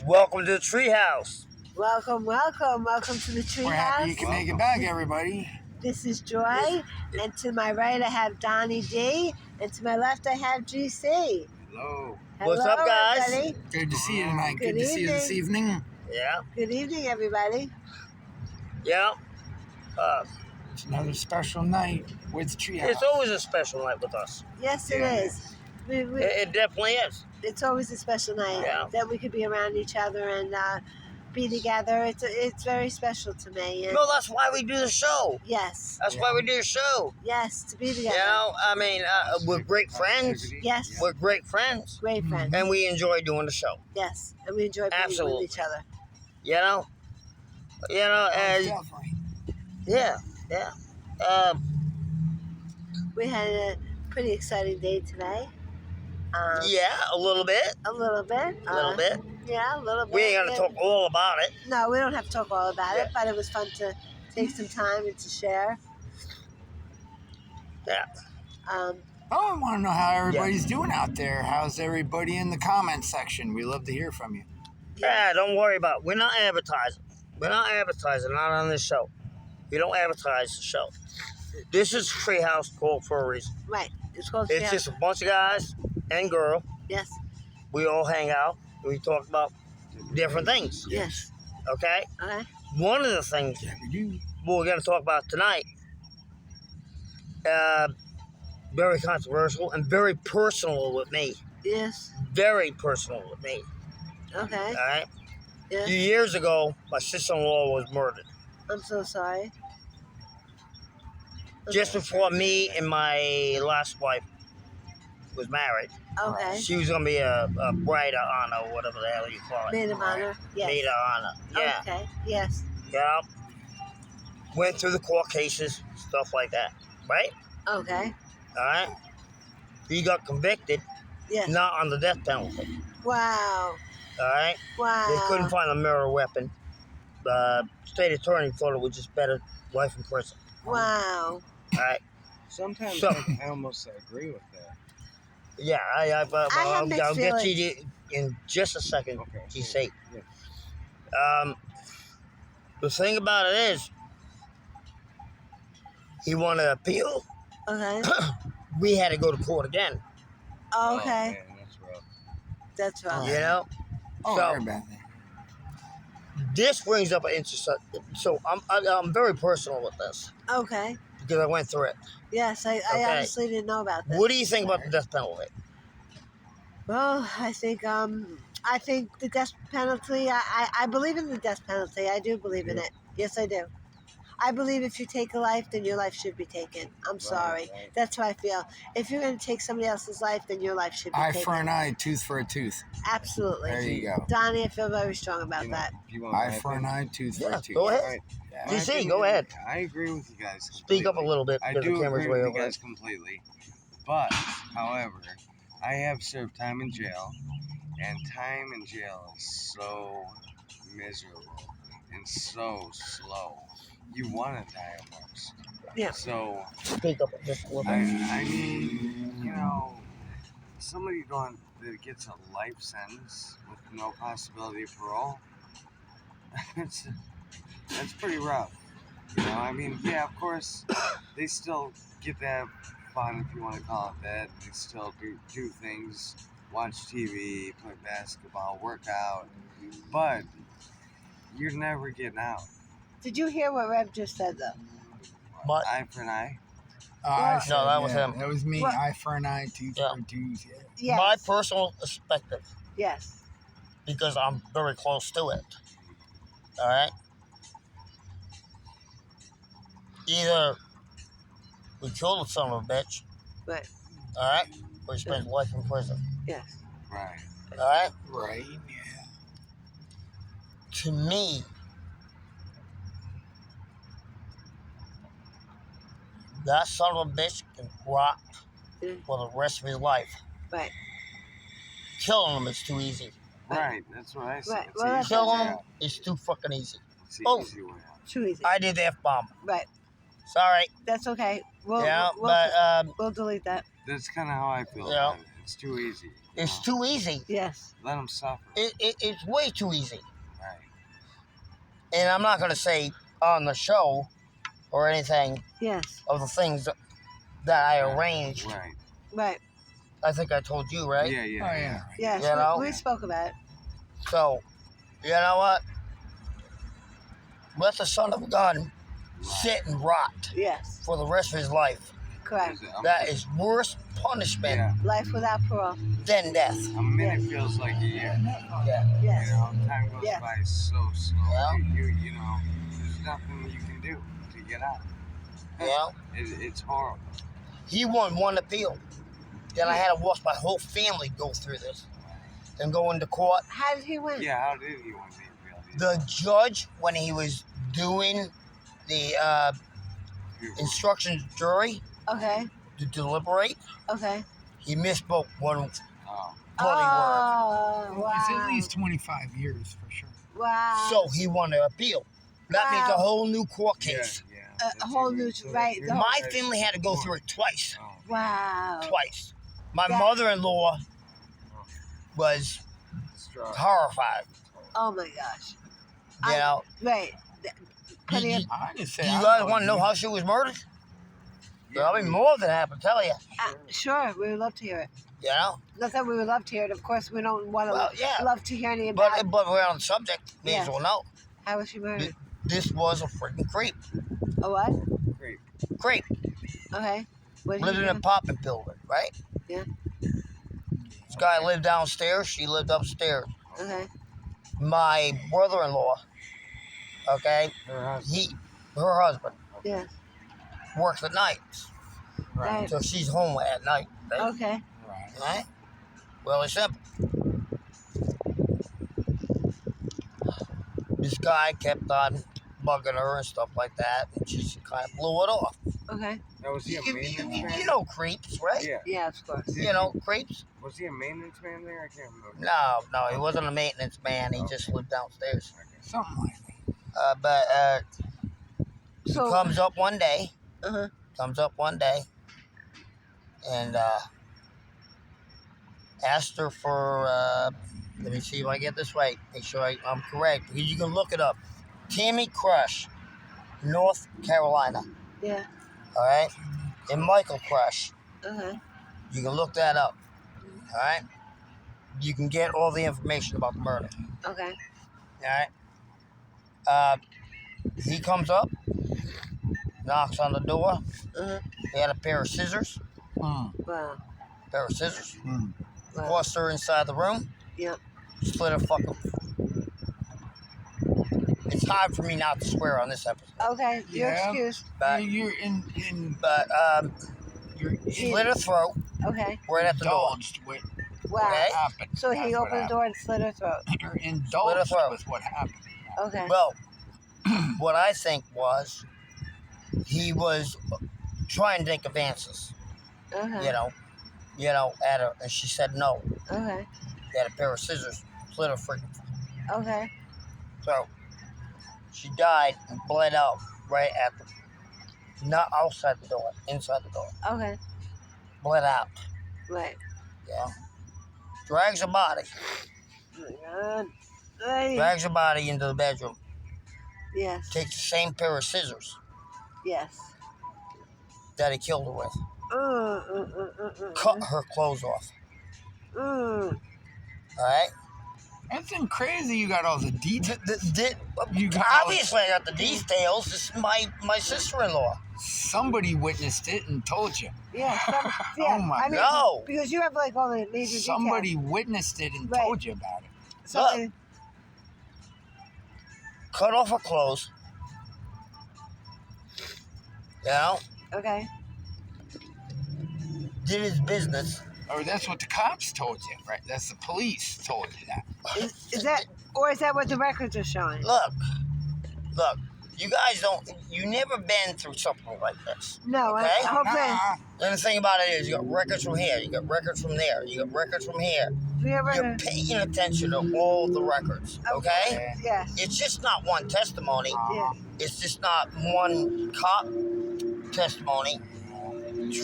Welcome to the Treehouse. Welcome to the We're happy you Treehouse. can make it back, everybody. This is Joy, and to my right I have Donnie D, and to my left I have GC. Hello. What's up, guys? Everybody. Good to see you tonight. Good Good to see you this evening. Yeah, Good evening, everybody. yeah. It's another special night with Treehouse. It's always a special night with us. Yes, it is. It definitely is. It's always a special night that we could be around each other and be together. It's very special to me. And No, that's why we do the show. yes, That's why we do the show. yes, to be together. You know, I mean, we're great friends. Yes, We're great friends. great friends. And we enjoy doing the show. Yes, and we enjoy being Absolutely. with each other. You know? And Definitely. yeah. We had a pretty exciting day today. Yeah, a little bit. A little bit. A little bit. Yeah, a little bit. We ain't going to talk all about it. No, we don't have to talk all about Yeah. it, but it was fun to take some time and to share. Yeah. I want to know how everybody's doing out there. How's everybody in the comments section? We love to hear from you. Yeah, don't worry about it. We're not advertising. We're not advertising, not on this show. We don't advertise the show. This is Treehouse called for a reason. Right. It's called It's Treehouse. just a bunch of guys and girl. Yes. We all hang out. We talk about different things. Yes. Okay? Okay. One of the things Yeah, we do. we're going to talk about tonight, very controversial and very personal with me. Yes. Very personal with me. Okay. All right? A Yes. few years ago, my sister-in-law was murdered. I'm so sorry. Just before me and my last wife was married. Okay. She was going to be a bride of honor, or whatever the hell you call it. Maid of honor. Yes. Maid of honor. Yeah. Okay. Yes. Yeah. Went through the court cases, stuff like that. Right? Okay. All right? He got convicted, Yes. not on the death penalty. Wow. All right? Wow. They couldn't find a murder weapon. The state attorney thought it was just better life in prison. Wow. All right? Sometimes So- I almost agree with that. Yeah, have mixed I'll get feelings. you in just a second. Okay. You say. Yeah. The thing about it is, he wanted to appeal. Okay. We had to go to court again. Okay. Oh, man, that's rough. That's right. You know. Oh, So- I heard about that. This brings up an interesting. So I'm very personal with this Okay. because I went through it. Yes, I Okay. honestly didn't know about this. What do you think about the death penalty? Well, I think the death penalty. I believe in the death penalty. I do believe in it. Yes, I do. I believe if you take a life, then your life should be taken. I'm sorry. right. That's how I feel. If you're going to take somebody else's life, then your life should be Eye taken. for an eye, tooth for a tooth. Absolutely. There you go. Donnie, I feel very strong about You know, that. if you want my Eye for an opinion- eye, tooth for Yeah, a tooth. go ahead. Right. Yeah. My GC, opinion, go ahead. I agree with you guys. Speak up a completely. little bit I because the do camera's agree way with over. you guys completely. But, however, I have served time in jail, and time in jail is so miserable and so slow. You want to die almost. Yeah. So, Speak up just a little bit. I mean, you know, somebody that gets a life sentence with no possibility of parole, that's pretty rough. You know, I mean, yeah, of course, they still get that fun, if you want to call it that. They still do things, watch TV, play basketball, work out, but you're never getting out. Did you hear what Rev just said, though? But Eye for an eye. I said, No, that was yeah, him. That was me. What? Eye for an eye, tooth Yeah. for a tooth. Yeah. Yes. my personal perspective, Yes. because I'm very close to it. All right. Either we kill the son of a bitch, Right. all right, or he spends life in prison. Yes. Right. All right. Right. Yeah. To me, that son of a bitch can rot for the rest of his life. Right. Killing him is too easy. Right. That's what I said. Right. It's Well, that's easy Kill way him out. is too fucking easy. It's the Oh. easy way out. Too easy. I did the F-bomb. Right. Sorry. That's okay. We'll, Yeah, we'll, but we'll delete that. That's kind of how I feel Yeah. about it. It's too easy. It's too easy. Yes. Let them suffer. It's way too easy. Right. And I'm not going to say on the show or anything Yes. of the things that I arranged. Right. Right. I think I told you, right? Yeah, yeah. Oh, yeah. Yes. You know? We spoke about it. So, you know what? Let the son of a gun sit and rot Yes. for the rest of his life. Correct. That is worse punishment Yeah. Life without parole. than death. A minute feels like a year. Yeah. Yes. You know, time goes Yes. by so slow. Yeah. You know, there's nothing you can do to get out. You know? It's horrible. He won one appeal. Then I had to watch my whole family go through this. Then go into court. How did he win? Yeah, how did he want to be real? The judge, when he was doing the instructions jury Okay. to deliberate, Okay. he misspoke one Oh. bloody word. Oh, wow. It's at least 25 years for sure. Wow. So he won the appeal. That means a Wow. whole new court Yeah, case. yeah. A That's whole even- new- so right, that's the- My even- family had to go through it twice. Oh, Wow. Twice. My That- mother-in-law was it's dry. horrified. Oh my gosh. You know, Right. Plenty of. I just do say, you I guys don't want to know how she was murdered? I'll be more than happy to tell you. Sure, we would love to hear it. You know, Not that we would love to hear it. Of course, we don't want to well, yeah. love to hear any about But we're on the subject. May as Yes. well know. how was she murdered. This was a freaking creep. A what? Great. Creep. Okay. What did Lived he in do? an apartment building, right? Yeah. This guy lived downstairs. She lived upstairs. Okay. My brother-in-law, okay, her husband, Yes. works at night. Right. So she's home at night, right? Okay. Right. Right? Well, it's simple. This guy kept on bugging her and stuff like that, and she kind of blew it off. Okay. Now, was he a maintenance man? You know creeps, right? Yeah. Yeah, of course. You know creeps? Was he a maintenance man there? I can't remember. No, he wasn't a maintenance man. He just lived downstairs. Something like that. But he So. comes up one day. Uh-huh. And asked her for, let me see if I get this right, make sure I'm correct, because you can look it up. Tammy Crush, North Carolina, Yeah. all right? And Michael Crush, Okay. you can look that up, all right? You can get all the information about the murder, Okay. all right? He comes up, knocks on the door. Uh-huh. He had a pair of scissors, Wow. Wow. Wow. Forced her inside the room. Yep. Split her fucking. It's hard for me not to swear on this episode, Okay. You're Yeah. excused. but You're but you're slit her throat Okay. right at the door. indulged with Wow. Okay. what happened. So he That's what opened the door and slit her throat. happened. You're indulged throat. with what happened. Okay. Well, what I think was he was trying to take advances, Okay. you know, at her, and she said no. Okay. He had a pair of scissors, split her freaking Okay. throat. She died and bled out right at the, not outside the door, inside the door. Okay. Bled out. Right. Yeah. Drags her body. Oh my God. Ay. Drags her body into the bedroom. Yes. Takes the same pair of scissors Yes. that he killed her with. Mm. Cut her clothes off. Mm. Alright? That's crazy. You got all the details. You got Obviously, I got the details. This is my sister-in-law. Somebody witnessed it and told you. Yeah. Yeah. Oh my I mean, No. because you have like all the major Somebody witnessed it and Right. told you about it. details. Somebody- Cut off her clothes. You know? Okay. Did his business. Or that's what the cops told you, right? That's the police told you that. Is that, or is that what the records are showing? Look. You guys you never been through something like this. No. Okay. Hopefully. And the thing about it is, you got records from here, you got records from there, you got records from here. We ever. You're paying attention to all the records, okay? Yes. It's just not one testimony. Yeah. It's just not one cop testimony.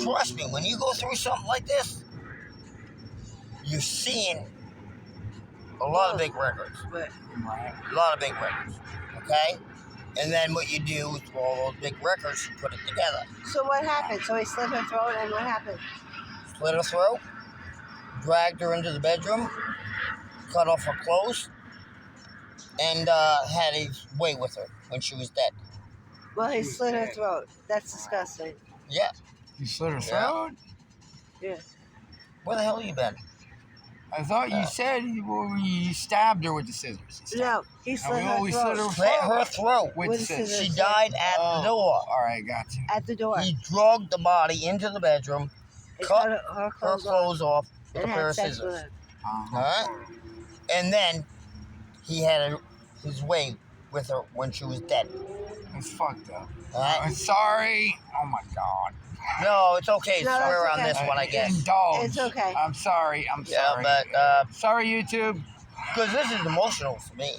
Trust me, when you go through something like this, you're seeing a lot of big records. But Right. A lot of big records. Okay? And then what you do is for all those big records, you put it together. so what happened? So he slit her throat, and what happened? Slit her throat, dragged her into the bedroom, cut off her clothes, and had his way with her when she was dead. Well, he She was slit her dead. throat. That's disgusting. Yeah. You slit her Yeah. throat? Yeah. Where the hell you been? I thought you said you stabbed her with the scissors. No, he slit we her always throat slit her Slit her throat. with With the scissors. scissors. She died at Oh. the door. All right, got you. at the door. He dragged the body into the bedroom, He cut her her clothes off clothes off with a and pair had of sex with scissors. her. Uh-huh. Alright? And then he had his way with her when she was dead. It's fucked up. Alright? I'm sorry. Oh my God. No, it's okay to No, that's swear on okay. this one, I guess. Indulge. It's okay. I'm sorry. I'm Yeah, sorry. but, sorry, YouTube. because this is emotional for me.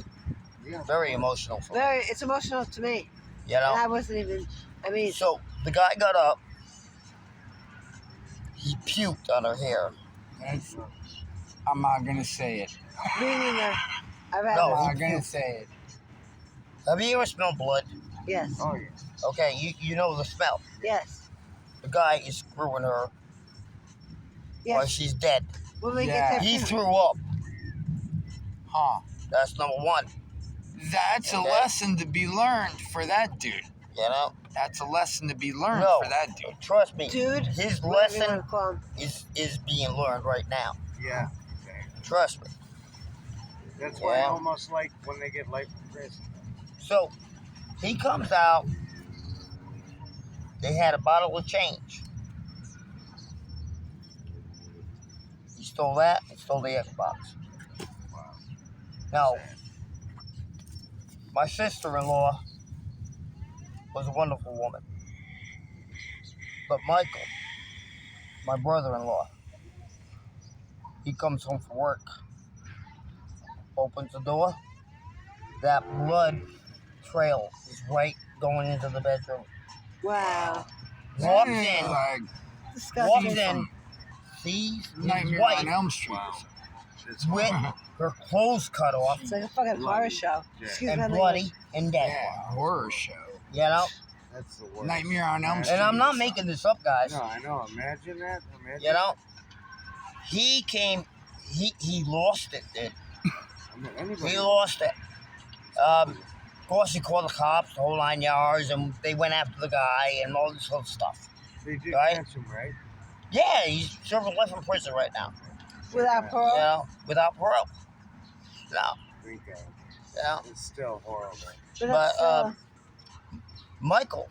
Yeah. Very emotional for me. It's emotional to me, You and know? I wasn't even. I mean, So, the guy got up. He puked on her hair. That's, I'm not gonna say it. me neither. I rather. No. I'm not gonna say it. Have you ever smelled blood? Yes. Oh yeah. Okay, you know the smell. Yes. The guy is screwing her while Yes. she's dead. When we Yeah. get there. He threw up. Huh. That's number one. That's a Okay. lesson to be learned for that dude. You know? That's a lesson to be learned No. for that dude. Trust me. Dude, His whatever you lesson wanna call him. is being learned right now. Yeah. Okay. Trust me. That's why I Yeah. almost like when they get life in prison. So, he comes out. They had a bottle of change. He stole that and stole the Xbox. Wow. Now, Sad. my sister-in-law was a wonderful woman. But Michael, my brother-in-law, he comes home from work, opens the door, that blood trail is right going into the bedroom. Wow. Walks Yeah, in, like walks Disgusting. in, sees his Nightmare wife on Elm Street. Wow. It's with her clothes cut off It's like a fucking horror show. Yeah. Excuse and my bloody language. and dead. Yeah, horror show. You know? That's the worst. Nightmare on Elm Street. And I'm not making this up, guys. No, I know. Imagine that. Imagine. You know? He came, he lost it, dude. I mean, anybody. He lost it. Of course, he called the cops, the whole 9 yards, and they went after the guy and all this other stuff. They did Right? catch him, right? Yeah, he's serving life in prison right now. Without You parole. know, without parole. No, Thank God. you know. It's still horrible. But But, that's, Michael,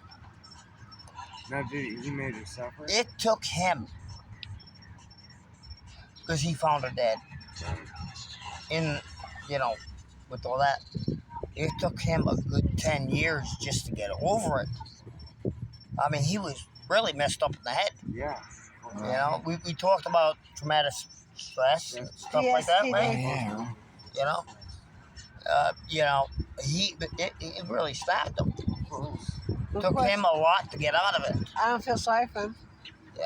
Now, did he made her suffer? it took him, because he found her dead, in, you know, with all that, it took him a good 10 years just to get over it. I mean, he was really messed up in the head. Yeah. You know, we talked about traumatic stress and stuff like that, PTSD. right? Yeah. You know, it really stopped him. of Took course, him a lot to get out of it. I don't feel sorry for him. You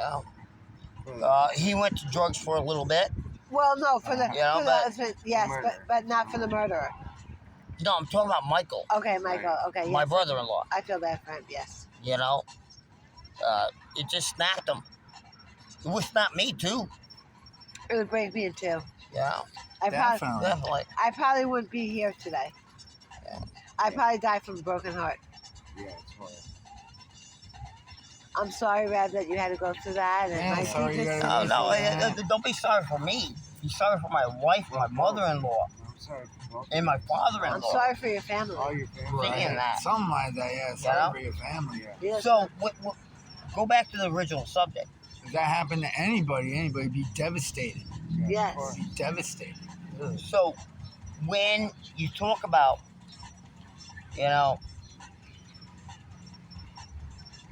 know, he went to drugs for a little bit. Well, no, for the, Yeah, for but- the yes, Murder. but not for the murderer. No, I'm talking about Michael, Okay, Michael. Okay, my yes. brother-in-law. I feel bad for him. Yes. You know, it just snapped him. It would snap me too. It would break me in two. You know, Definitely. definitely. I probably wouldn't be here today. Yeah. I'd probably die from a broken heart. Yeah, it's horrible. I'm sorry, Rab, that you had to go through that. And Yeah, my sorry you deepest- gotta No, Yeah. don't be sorry for me. Be sorry for my wife, my mother-in-law, I'm sorry for both. and my I'm father-in-law. sorry for your family. All your family. Thinking that. Something like that, yeah. Sorry know? for your family. Yeah. Yes. So, go back to the original subject. If that happened to anybody would be devastated. Yes. of course. Be devastated. So, when you talk about, you know,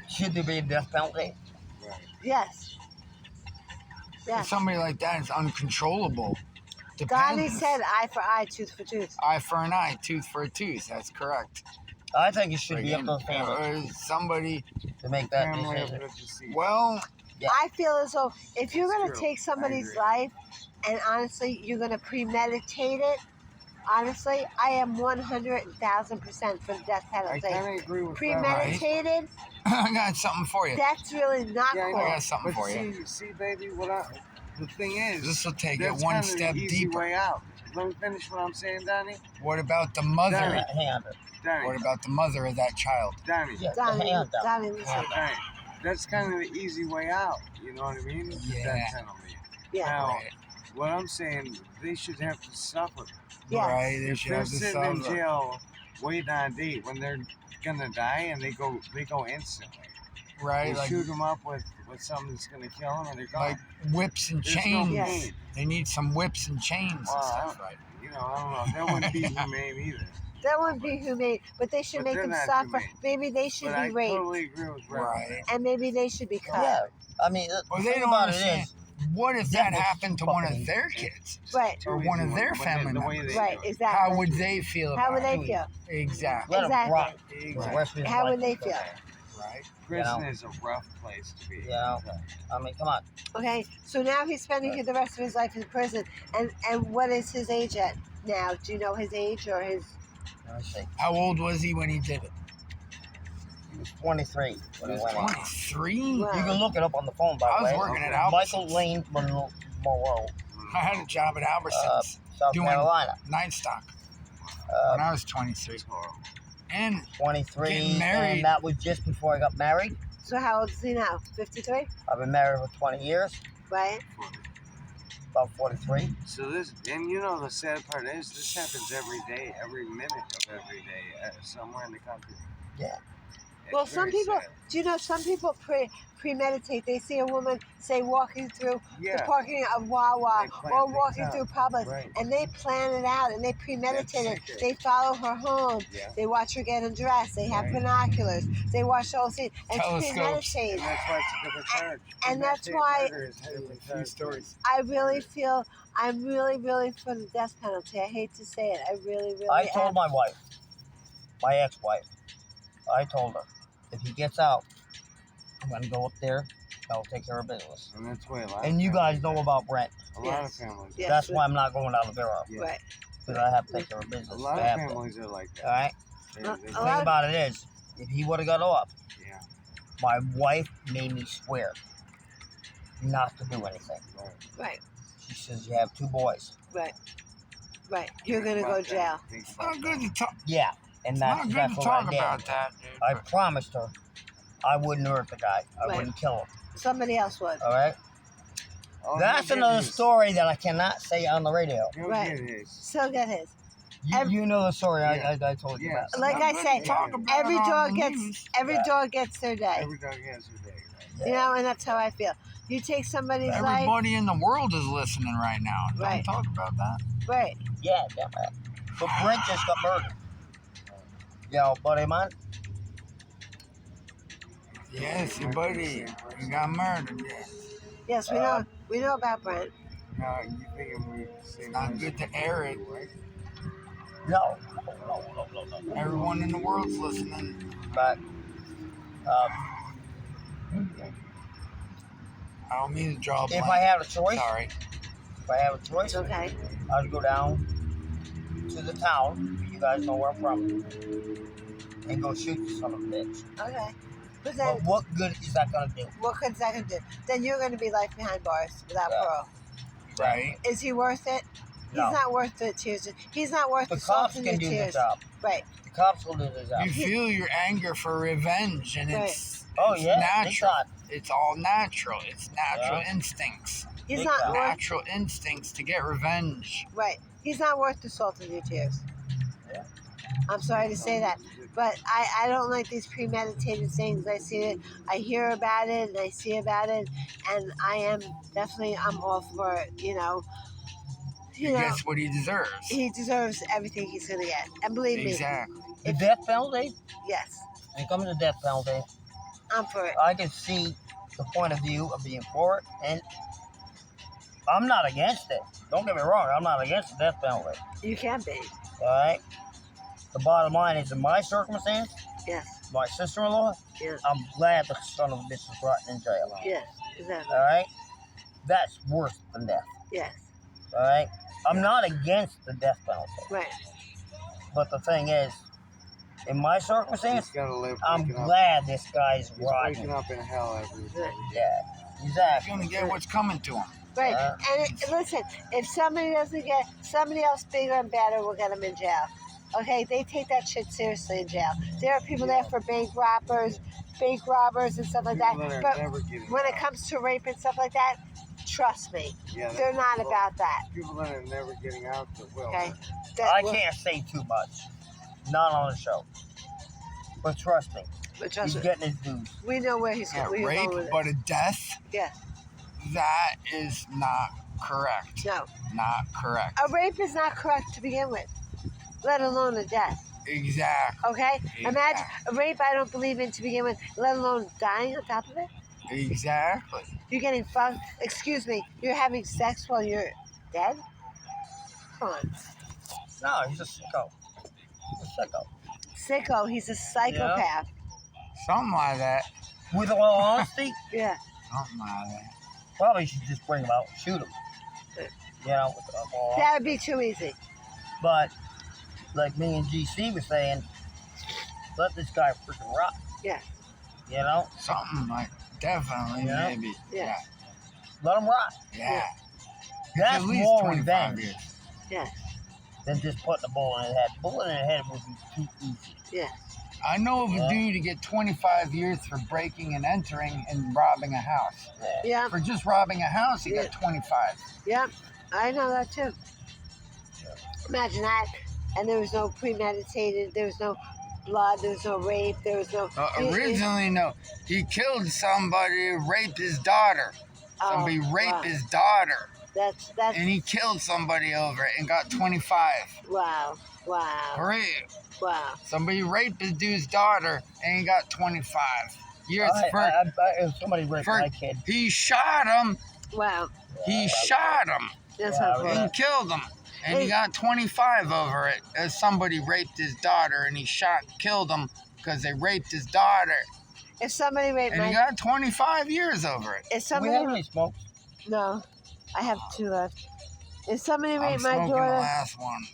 should there be a death penalty? Right. Yes. If Yes. somebody like that is uncontrollable. Gandhi Depends. said eye for eye, tooth for tooth. Eye for an eye, tooth for a tooth. That's correct. I think it should be up to the family Somebody, to make that Family of decision. the deceased. well, Yeah. I feel as though if you're That's going to true. take somebody's agree. life and honestly you're going to premeditate it, honestly, I am 100,000% for the death I penalty. kind of agree with that. Premeditated, I got something for you. that's really not Yeah, I cool. I got something But for you. see, baby, the thing is, This will take it that's one kind of step the easy deeper. way out. Let me finish what I'm saying, Donnie. What about the mother? Donnie. Hand. Donnie, What about the mother of that child? Donnie, Yeah, the Donnie, hand up. Donnie, listen. Donnie. That's kind of the easy way out. You know what I mean? The Yeah. death penalty. Yeah. Now, Right. what I'm saying, they should have to suffer. Yes. Right. They If should they're have to sitting in suffer. jail waiting on a date when they're gonna die and they go instantly. Right. They Like, shoot them up with something that's gonna kill them and they're gone. like whips and There's no chains. Yes. pain. They need some whips and chains and Wow. stuff, right? You know, I don't know. That wouldn't be humane either. That wouldn't be humane, but they should But make they're them not suffer. humane. Maybe they should But be I raped, totally agree with Brett. Right. and maybe they should be cut. Yeah. I mean, the Well, they thing don't about it understand. is, What if Death that was happened to one fucking- of their kids? Right. Or one of their When they- family the way members? they Right, do it. exactly. How would they feel How about would they it? feel? Exactly. let him Exactly. rot for the Exactly. rest of his How life. would they feel? Right. Prison is a rough place to be. You know? I mean, come on. Okay, so now he's spending the rest of his life in prison, and what is his age at now? Do you know his age or his? Let me see. How old was he when he did it? He was 23 when he went in. 23. Wow. You can look it up on the phone, by I the was way. working at Michael Albertsons. Lane Monroe, I had a job at Albertsons South Doing- Carolina. night stock when I was 23. It's horrible. And 23, Getting married. and that was just before I got married. So how old is he now? 53, I've been married for 20 years, right? about 43. So this, and you know the sad part is, this happens every day, every minute of every day, somewhere in the country. Yeah. It's Well, some very people, sad. do you know, some people premeditate. They see a woman, say, walking through the Yeah. parking of Wawa They plan or things walking out. through Publix, Right. and they plan it out and they premeditate it. sick. They follow her home. Yeah. They watch her get undressed. They have Right. binoculars. They watch the whole scene. It's Telescopes. premeditated. And that's why it's a different charge. And that's Premeditated why- murder is a different a few charge. stories. I really feel I'm really for the death penalty. I hate to say it. I really I told am. my wife, my ex-wife, I told her, if he gets out, I'm going to go up there, I'll take care of business. And that's why a lot And of you guys know families- about Brent. A lot of Yes. families. Yes. That's why I'm not going out of the bureau, Yeah. Right. because I have to take care of A business. lot I of have to. families are like that. All right? They- A The lot thing of- about it is, if he would have got off, yeah. my wife made me swear not to do anything. Right. She says, you have 2 boys. Right. You're gonna Think go about jail. that. Think It's about not good to talk. Yeah, and It's that's not good exactly to what I talk did. about that, dude. I promised her I wouldn't hurt the guy. I Right. wouldn't kill him. Somebody else would. All right? Oh, That's he'll get another his. story that I cannot say on the radio. He'll Right. get his. Still get his. You, Every- you know the story Yeah. I told you Yes. about. Like Not I good say, to talk about every it on dog the gets news. every Yeah. dog gets their day. Every dog has her day. You know, and that's how I feel. You take somebody's life, Everybody in the world is listening right now. Don't Right. talk about that. right? Yeah, damn right. But Brent just got murdered. Yo, buddy of mine. Yes, your buddy, you got murdered. Yeah. Yes, we know about Brent. Now, you thinking we seen Not good to air it. No. Everyone in the world's listening. But I don't mean to draw a if blank. I had a choice, Sorry. if I have a choice, It's okay. I'd go down to the town. You guys know where I'm from. And go shoot the son of a bitch. Okay. But then, But what good is that gonna do? what good's that gonna do? Then you're gonna be life behind bars without Yeah. parole. Right. Is he worth it? No. He's not worth the tears. He's not worth The the salt cops in can your do the tears. job. Right. The cops will do the job. You feel your anger for revenge, and Right. Oh it's yeah, big natural. time. It's all natural. It's natural Yeah. instincts. He's Big not time. worth. Natural instincts to get revenge. Right. He's not worth the salt in your tears. Yeah. I'm sorry to say that. But I don't like these premeditated things. I see it, I hear about it, and I see about it, and I am definitely, I'm all for it, He you know, gets what he deserves. he deserves everything he's gonna get. And believe me, Exactly. The death penalty, yes, when it comes to the death penalty, I'm for it. I can see the point of view of being for it, and I'm not against it. Don't get me wrong, I'm not against the death penalty. You can be, All right. The bottom line is, in my circumstance, yes, my sister-in-law, Yeah. I'm glad the son of a bitch was brought in jail. yes, Exactly. All right, that's worse than death. Yes. All right, I'm not against the death penalty, Right. but the thing is, in my He's circumstance, got to live. I'm waking up. glad this guy's He's rotten. waking up in hell every day. Yeah, He's exactly. gonna get what's coming to him. Right. Yeah. Listen, if somebody doesn't get somebody else bigger and better will get them in jail. Okay, they take that shit seriously in jail. There are people there for bank robbers and stuff like that. People that are But never getting when it out. comes to rape and stuff like that, trust me, Yeah, they're not people- about that. People that are never getting out that will. Okay. I can't say too much, not on the show, but trust me, But he's trust me, getting his dues. we know where he's Yeah, where you're rape, going with but it. a death, Yeah. that is not correct. No, Not correct. a rape is not correct to begin with, let alone a death. Exactly. Okay? Imagine a rape I don't believe in to begin with, let alone dying on top of it. Exactly. You're getting fucked. Excuse me. You're having sex while you're dead? Come on. No, he's a sicko. He's a sicko. Sicko. He's a psychopath. Something like that. With all honesty, Yeah. Something like that. probably should just bring him out and shoot him. You know, with all That would be too easy. But like me and GC was saying, let this guy freaking rot. Yeah. You know, Something like definitely Yeah. maybe. Yeah. let him rot. Yeah. That's At least more 25 revenge years. Yeah. than just putting a bullet in his head. Bullet in the head would be too easy. Yeah. I know of Yeah. a dude to get 25 years for breaking and entering and robbing a house. Yeah. For just robbing a house, he got 25. Yeah. I know that too. Imagine that. And there was no premeditated, there was no blood, there was no rape, there was no. Originally, no. He killed somebody, raped his daughter. Somebody raped wow. his daughter. That's And he killed somebody over it and got 25. wow. For Wow. real. Wow. Somebody raped his dude's daughter and he got 25 years for. If somebody raped for- my kid, He shot him. Wow. He shot him That's Yeah, unfortunate. and killed him. And he got 25 over it. As somebody raped his daughter and he shot and killed him because they raped his daughter. If somebody raped And he my, got 25 years over it. if we somebody, have any smokes? no, I have 2 left. If somebody I'm raped my smoking the daughter, last one.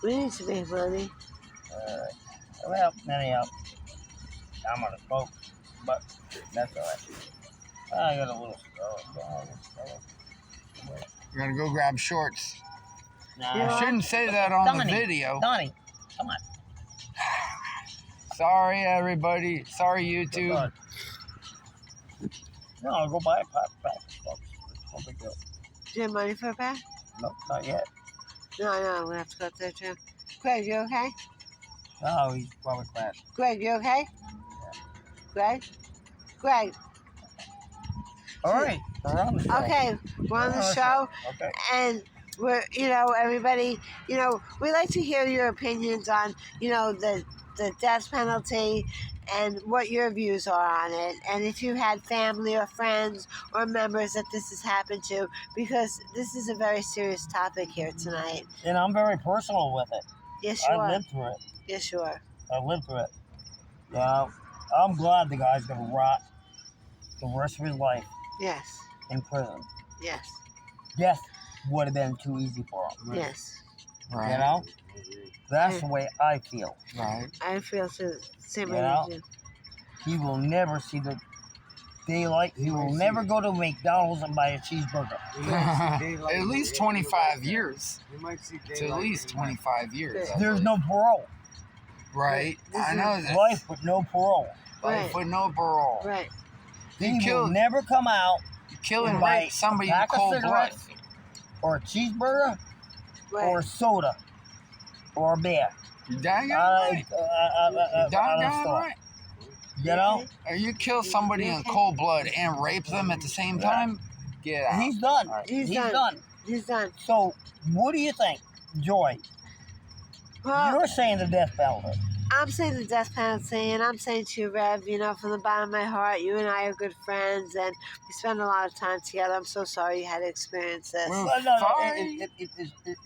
we need to make money. Well, anyhow, I'm gonna smoke, but that's all right. I got a little We're going to go grab shorts. Nah, Yeah. I shouldn't say that on the Donnie. video. Donnie, come on. Sorry, everybody. Sorry, YouTube. No, I'll go buy a pack of smokes. No big deal. Do you have money for a pack? No, not yet. No, I'm gonna have to go up there too. Greg, you okay? No, he's probably crashed. Greg, you okay? Greg? Greg, All right, we're on the show. okay, we're on the show, Okay. and we're, everybody, we like to hear your opinions on, the death penalty and what your views are on it, and if you had family or friends or members that this has happened to, because this is a very serious topic here tonight. And I'm very personal with it. Yes, you I are. lived through it. Yes, you are. I lived through it. You know, I'm glad the guy's gonna rot the rest of his life Yes. in prison. Yes. Death would have been too easy for him. Yes. Right. You know, that's the way I feel. Right. I feel the same way Yeah. you do. He will never see the daylight. He will never go to McDonald's and buy a cheeseburger. At least 25 years. You might see It's at least 25 years. I There's believe. no parole. Right. I know that. Life with no parole. Life with no parole. Right. He You will killed, never come out kill and buy rape somebody in pack of cold blood. cigarettes or a cheeseburger Right. or a soda or a beer. You daggone right. Out of the Daggone store. right. You know? Or you kill somebody in cold blood and rape them at the same time? Get out. He's done. He's He's done. done. He's done. So, what do you think, Joy? Well, You're saying the death penalty. I'm saying the death penalty, and I'm saying to you, Rev, from the bottom of my heart, you and I are good friends, and we spend a lot of time together. I'm so sorry you had to experience this. Well, Well, no, sorry.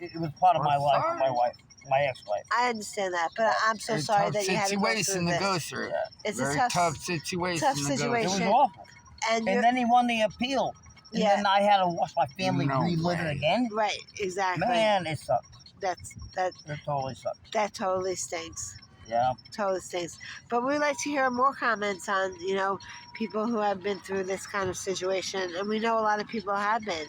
it was part of my We're life, sorry. my ex-wife. I understand that, but I'm so It's a sorry tough that you had to go situation through to this. go through. Yeah. It's Very a tough situation tough to go It situation. was awful. and you're And then he won the appeal. And yeah, then I had to watch my family No relive it way. again. right, exactly. Man, it sucked. That It totally sucked. that totally stinks. Yeah. Totally stinks. But we'd like to hear more comments on, people who have been through this kind of situation, and we know a lot of people have been.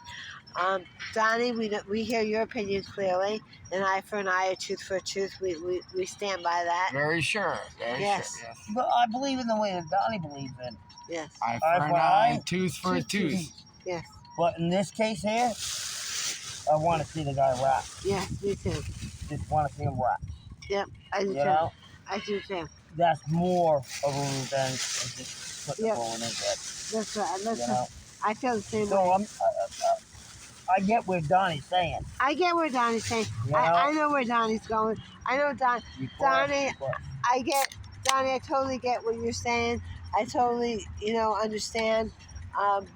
Donnie, we hear your opinion clearly. An eye for an eye, a tooth for a tooth. We stand by that. Very sure. Very Yes. sure. Yes. But I believe in the way that Donnie believes in. Yes. Eye Eye for an for an eye, eye, tooth for a tooth. Yes. But in this case here, I want to see the guy rap. Yes. Me too. Just want to see him rap. Yep. I do You too. know? I do too. That's more of a revenge than just putting Yep. a ball in his head. That's right. You Listen, know? I feel the same So way. I get what Donnie's saying. I get where Donnie's saying. You I know? know where Donnie's going. I know Donnie. I get Donnie. I totally get what you're saying. I totally, understand. Um,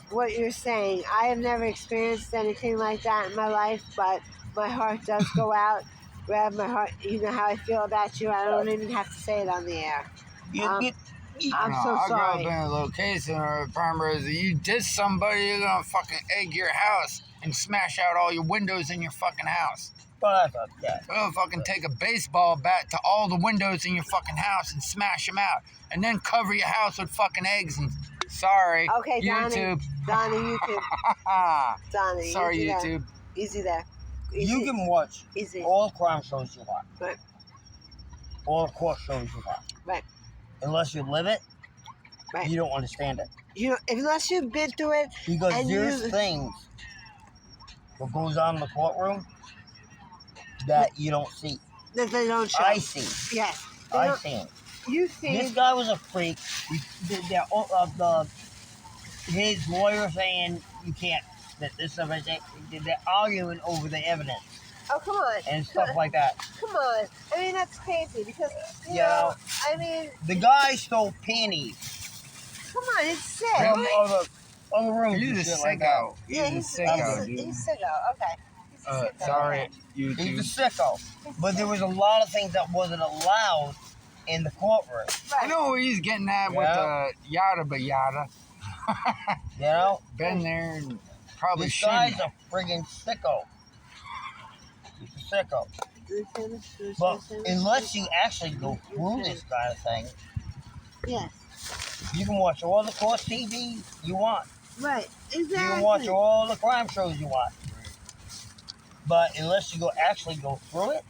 what you're saying. I have never experienced anything like that in my life, but my heart does go out. Rev, my heart. You know how I feel about you. I don't even have to say it on the air. I'm so I grew up sorry. in a location where the primary you diss somebody, you're gonna fucking egg your house and smash out all your windows in your fucking house. But yeah. You're gonna fucking take a baseball bat to all the windows in your fucking house and smash them out, and then cover your house with fucking eggs. And sorry, Okay, Donnie. YouTube. Donnie, YouTube. Donnie, Sorry, easy YouTube. There. Easy there. Easy. You can watch Easy. all crime shows you want. Right. All court shows you want. Right. Unless you live it, Right. you don't understand it. Unless you've been through it. Because And there's things that goes on in the courtroom that you don't see. That they don't show. I see. Yes. I seen. You see. This guy was a freak. His lawyer saying you can't spit this stuff. They're arguing over the evidence Oh, come on. and stuff like that. Come on. I mean, that's crazy because, Yeah. I mean, The guy stole panties come on, it's sick. from other rooms. He's and a shit like that. sicko. Yeah, He's a sicko, dude. he's sicko. Okay. He's a sicko. Sorry, Okay. He's YouTube. a sicko. He's But there was a lot of things that wasn't allowed in the courtroom. I know where he's getting at with the yada ba yada. You know? Been there and probably This shouldn't. guy's a friggin' sicko. He's a sicko. Do we finish? Do we But finish? unless you actually go through this kind of thing, Yes. you can watch all the court TV you want. Right. Exactly. You can watch all the crime shows you want. But unless you actually go through it,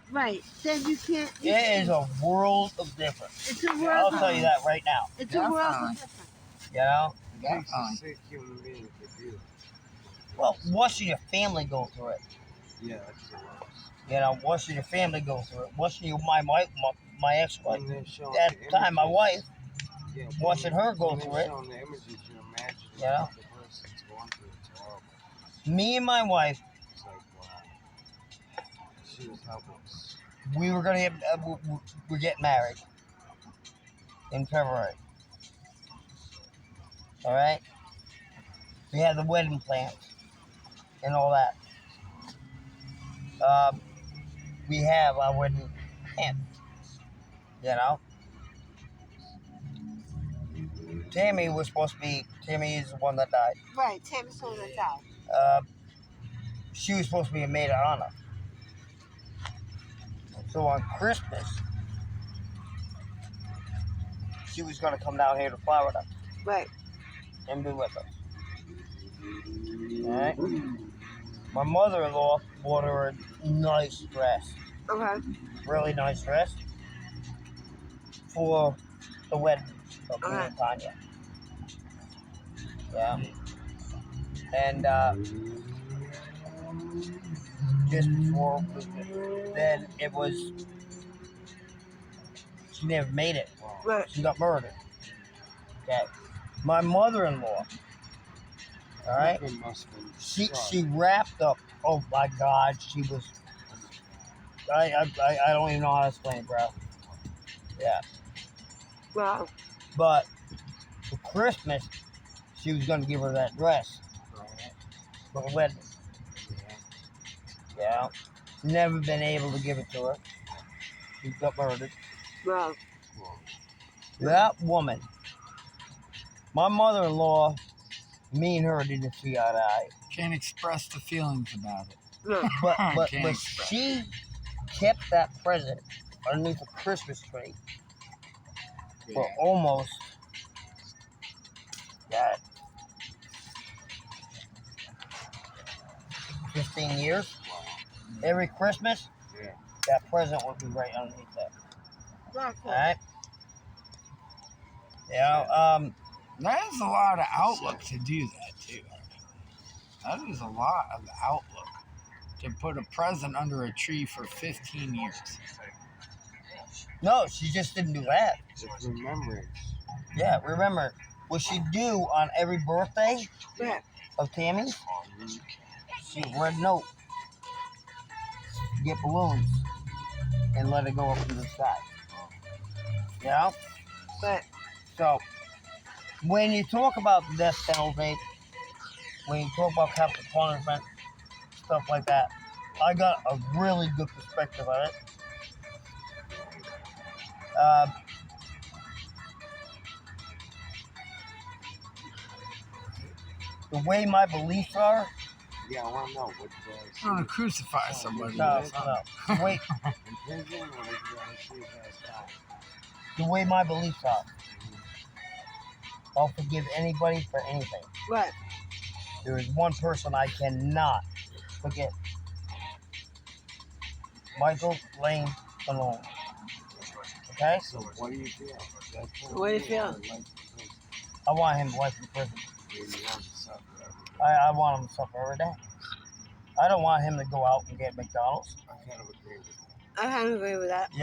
Right. Then you can't. it is a world of difference. It's a world. I'll tell you that right now. It's a world Definitely. of difference. You know? It takes a sick human being to do. Well, watching your family go through it. Yeah, that's the worst. You know, watching your family go through it. Watching my ex-wife. When they're showing At the time, my images, wife. yeah, watching her go when through they're it. showing the images, you imagine Yeah. what the person's going through. It's horrible. Me and my wife, It's like, wow. She was helpless. we were gonna get we're getting married in February. All right. We had the wedding plans and all that. We have our wedding plans. You know. Tammy was supposed to be. Tammy is the one that died. Right. Tammy's the one that died. She was supposed to be a maid of honor. So on Christmas, she was going to come down here to Florida Right. and be with us. All right. My mother-in-law bought her a nice dress, Okay. really nice dress, for the wedding of me and Tanya. Yeah. And just before, then it was, she never made it. Right. She got murdered. Okay. My mother-in-law All right. Husband must have been She distraught. wrapped up. Oh my God, she was. I don't even know how to explain it, bro. Yeah, Wow. but for Christmas, she was gonna give her that dress for the wedding. Yeah, never been able to give it to her. She got murdered. Wow. That woman, my mother-in-law, me and her didn't see eye to eye. Can't express the feelings about it. No. But Can't express. she kept that present underneath a Christmas tree for almost that 15 years. Every Christmas, Yeah. that present would be right underneath that. Wow. All right. That is a lot of outlook to do that too. That is a lot of outlook to put a present under a tree for 15 years. No, she just didn't do that. It's remembrance. Yeah, remember what she do on every birthday Yeah. of Tammy's? She would write a note, get balloons, and let it go up into the sky. You know? But So, when you talk about the death penalty, when you talk about capital punishment, stuff like that, I got a really good perspective on it. The way my beliefs are, Yeah, I want to know what I want to crucify somebody. no. The way, in prison or would you rather see his ass die? the way my beliefs are, I'll forgive anybody for anything. what? There is one person I cannot forget. Michael Lane Malone. Okay? So what do you feel? What do you feel? I want him life in prison. You want to suffer every day. I want him to suffer every day. I don't want him to go out and get McDonald's. I kind of agree with that. I kind of agree with that. Yeah.